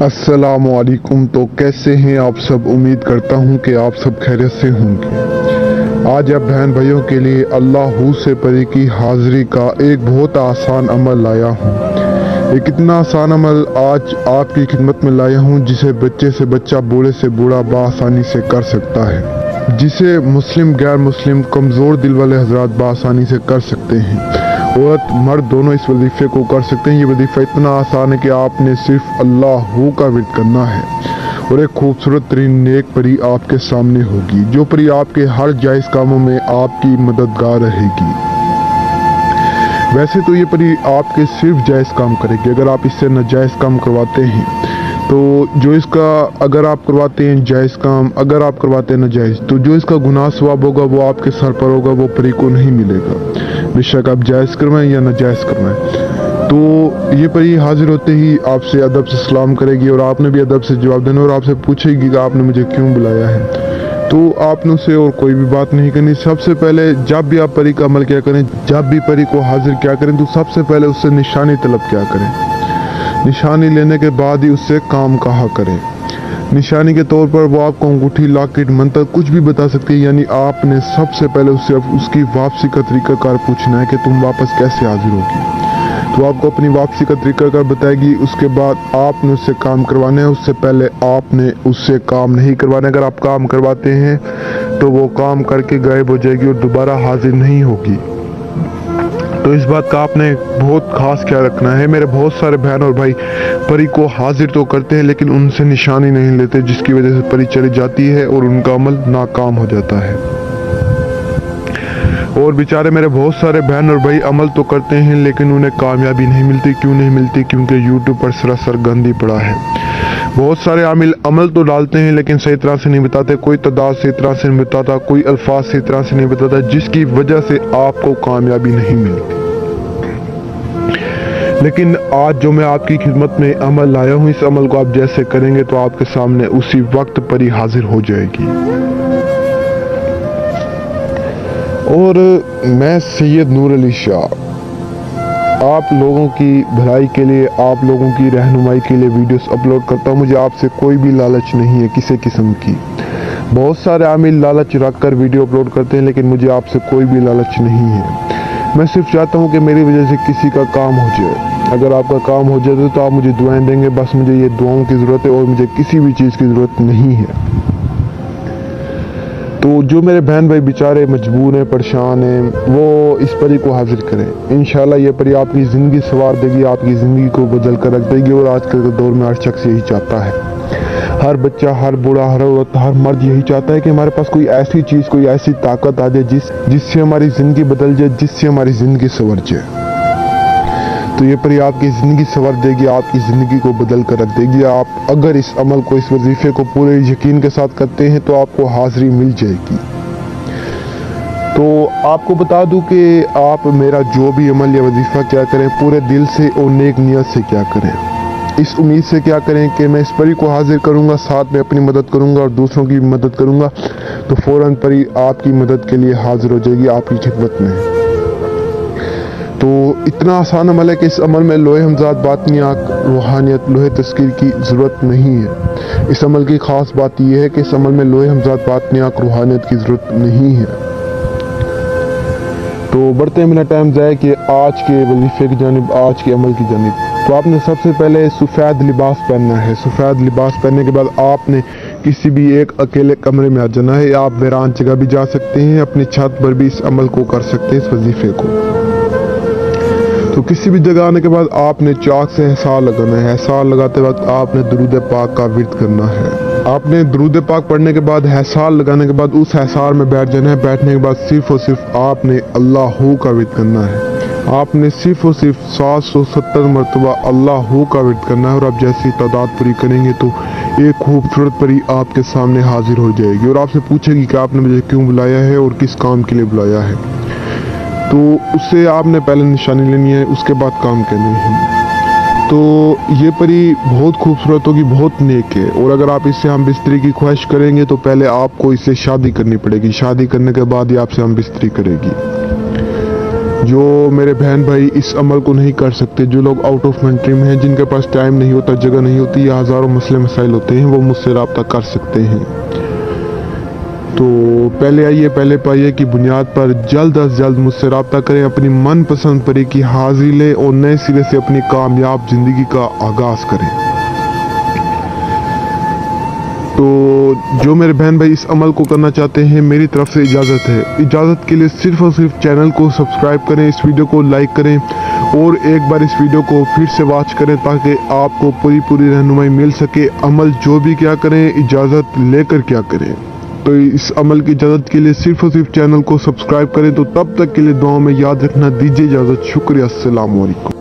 अस्सलामुअलैकुम। तो कैसे हैं आप सब? उम्मीद करता हूं कि आप सब खैरियत से होंगे। आज आप बहन भाइयों के लिए अल्लाह से परे की हाजिरी का एक बहुत आसान अमल लाया हूं। एक इतना आसान अमल आज आपकी खिदमत में लाया हूं जिसे बच्चे से बच्चा, बूढ़े से बूढ़ा बआसानी से कर सकता है, जिसे मुस्लिम गैर मुस्लिम कमज़ोर दिल वाले हजरात बआसानी से कर सकते हैं। औरत मर्द दोनों इस वजीफे को कर सकते हैं। ये वजीफा इतना आसान है कि आपने सिर्फ अल्लाह का विर्द करना है और एक खूबसूरत तरीन नेक परी आपके सामने होगी, जो परी आपके हर जायज़ कामों में आपकी मददगार रहेगी। वैसे तो ये परी आपके सिर्फ जायज़ काम करेगी। अगर आप इससे नाजायज़ काम करवाते हैं तो जो इसका, अगर आप करवाते हैं जायज़ काम, अगर आप करवाते हैं नाजायज़, तो जो इसका गुनाह सवाब होगा वो आपके सर पर होगा, वो परी को नहीं मिलेगा, बेशक आप जायज़ करवाएं या नाजायज़ करवाएं। तो ये परी हाजिर होते ही आपसे अदब से सलाम करेगी और आपने भी अदब से जवाब देना और आपसे पूछेगी कि आपने मुझे क्यों बुलाया है। तो आपने उससे और कोई भी बात नहीं करनी। सबसे पहले जब भी आप परी का अमल क्या करें, जब भी परी को हाजिर क्या करें, तो सबसे पहले उससे निशानी तलब क्या करें। निशानी लेने के बाद ही उससे काम कहा करें। निशानी के तौर पर वो आपको अंगूठी, लॉकेट, मंत्र कुछ भी बता सकती है। यानी आपने सबसे पहले उससे उसकी वापसी का तरीकाकार पूछना है कि तुम वापस कैसे हाजिर होगी। तो आपको अपनी वापसी का तरीकाकार बताएगी। उसके बाद आपने उससे काम करवाना है। उससे पहले आपने उससे काम नहीं करवाना। अगर आप काम करवाते हैं तो वो काम करके गायब हो जाएगी और दोबारा हाजिर नहीं होगी। तो इस बात का आपने बहुत खास ख्याल रखना है। मेरे बहुत सारे बहन और भाई परी को हाजिर तो करते हैं लेकिन उनसे निशानी नहीं लेते, जिसकी वजह से परी चली जाती है और उनका अमल नाकाम हो जाता है। और बेचारे मेरे बहुत सारे बहन और भाई अमल तो करते हैं लेकिन उन्हें कामयाबी नहीं मिलती। क्यों नहीं मिलती? क्योंकि यूट्यूब पर सरासर गंदी पड़ा है। बहुत सारे आमिल अमल तो डालते हैं लेकिन सही तरह से नहीं बताते, कोई तादाद सही तरह से नहीं बताता, कोई अल्फाज सही तरह से नहीं बताता, जिसकी वजह से आपको कामयाबी नहीं मिलती। लेकिन आज जो मैं आपकी खिदमत में अमल लाया हूँ, इस अमल को आप जैसे करेंगे तो आपके सामने उसी वक्त परी हाजिर हो जाएगी। और मैं सैयद नूर अली शाह आप लोगों की भलाई के लिए, आप लोगों की रहनुमाई के लिए वीडियोस अपलोड करता हूँ। मुझे आपसे कोई भी लालच नहीं है किसी किस्म की। बहुत सारे आमिल लालच रखकर वीडियो अपलोड करते हैं लेकिन मुझे आपसे कोई भी लालच नहीं है। मैं सिर्फ चाहता हूँ कि मेरी वजह से किसी का काम हो जाए। अगर आपका काम हो जाए तो आप मुझे दुआएं देंगे, बस मुझे ये दुआओं की ज़रूरत है और मुझे किसी भी चीज़ की ज़रूरत नहीं है। तो जो मेरे बहन भाई बेचारे मजबूर हैं, परेशान हैं, वो इस परी को हाजिर करें। इंशाल्लाह ये परी आपकी ज़िंदगी संवार देगी, आपकी ज़िंदगी को बदल कर रख देगी। और आजकल के दौर में हर शख्स यही चाहता है, हर बच्चा, हर बूढ़ा, हर औरत, हर मर्द यही चाहता है कि हमारे पास कोई ऐसी चीज़, कोई ऐसी ताकत आ जाए जिससे हमारी ज़िंदगी बदल जाए, जिससे हमारी ज़िंदगी संवर जाए। तो ये परी आपकी ज़िंदगी संवर देगी, आपकी ज़िंदगी को बदल कर रख देगी। आप अगर इस अमल को, इस वजीफे को पूरे यकीन के साथ करते हैं तो आपको हाजिरी मिल जाएगी। तो आपको बता दूं कि आप मेरा जो भी अमल या वजीफा क्या करें, पूरे दिल से और नेक नियत से क्या करें। इस उम्मीद से क्या करें कि मैं इस परी को हाजिर करूंगा, साथ में अपनी मदद करूंगा और दूसरों की मदद करूंगा, तो फ़ौरन परी आपकी मदद के लिए हाजिर हो जाएगी आपकी खिदमत में। तो इतना आसान अमल है कि इस अमल में लोहे हमजाद बातनियाँ, रूहानियत, लोहे तस्कीर की ज़रूरत नहीं है। इस अमल की ख़ास बात यह है कि इस अमल में लोहे हमजाद बातनियाँ, रूहानियत की ज़रूरत नहीं है। तो बढ़ते हैं बिना टाइम ज़ाया कि आज के वजीफे की जानिब, आज के अमल की जानिब। तो आपने सबसे पहले सफ़ेद लिबास पहनना है। सफ़ेद लिबास पहनने के बाद आपने किसी भी एक अकेले कमरे में आ जाना है। आप वीरान जगह भी जा सकते हैं, अपनी छत पर भी इस अमल को कर सकते हैं, इस वजीफे को। तो किसी भी जगह आने के बाद आपने चाक से हिसार लगाना है। हिसार लगाते वक्त आपने दुरूद पाक का विर्द करना है। आपने दुरूद पाक पढ़ने के बाद, हिसार लगाने के बाद उस हिसार में बैठ जाना है। बैठने के बाद सिर्फ और सिर्फ आपने अल्लाह का विर्द करना है। आपने सिर्फ और सिर्फ 770 मरतबा अल्लाह का विर्द करना है। और आप जैसी तादाद पूरी करेंगे तो एक खूबसूरत परी आपके सामने हाजिर हो जाएगी और आपसे पूछेगी कि आपने मुझे क्यों बुलाया है और किस काम के लिए बुलाया है। तो उससे आपने पहले निशानी लेनी है, उसके बाद काम करने हैं। तो ये परी बहुत खूबसूरत होगी, बहुत नेक है। और अगर आप इससे हम बिस्तरी की ख्वाहिश करेंगे तो पहले आपको इससे शादी करनी पड़ेगी। शादी करने के बाद ही आपसे हम बिस्तरी करेगी। जो मेरे बहन भाई इस अमल को नहीं कर सकते, जो लोग आउट ऑफ कंट्री में हैं, जिनके पास टाइम नहीं होता, जगह नहीं होती या हज़ारों मसले मसाइल होते हैं, वो मुझसे रब्ता कर सकते हैं। तो पहले आइए, पहले पाइए की बुनियाद पर जल्द अज जल्द मुझसे रब्ता करें, अपनी मनपसंद परी की हाजिरी लें और नए सिरे से अपनी कामयाब ज़िंदगी का आगाज़ करें। तो जो मेरे बहन भाई इस अमल को करना चाहते हैं, मेरी तरफ से इजाज़त है। इजाज़त के लिए सिर्फ और सिर्फ चैनल को सब्सक्राइब करें, इस वीडियो को लाइक करें और एक बार इस वीडियो को फिर से वॉच करें ताकि आपको पूरी रहनुमाई मिल सके। अमल जो भी क्या करें, इजाज़त लेकर क्या करें। तो इस अमल की इजाज़त के लिए सिर्फ और सिर्फ चैनल को सब्सक्राइब करें। तो तब तक के लिए दुआ में याद रखना, दीजिए इजाज़त। शुक्रिया, अस्सलाम वालेकुम।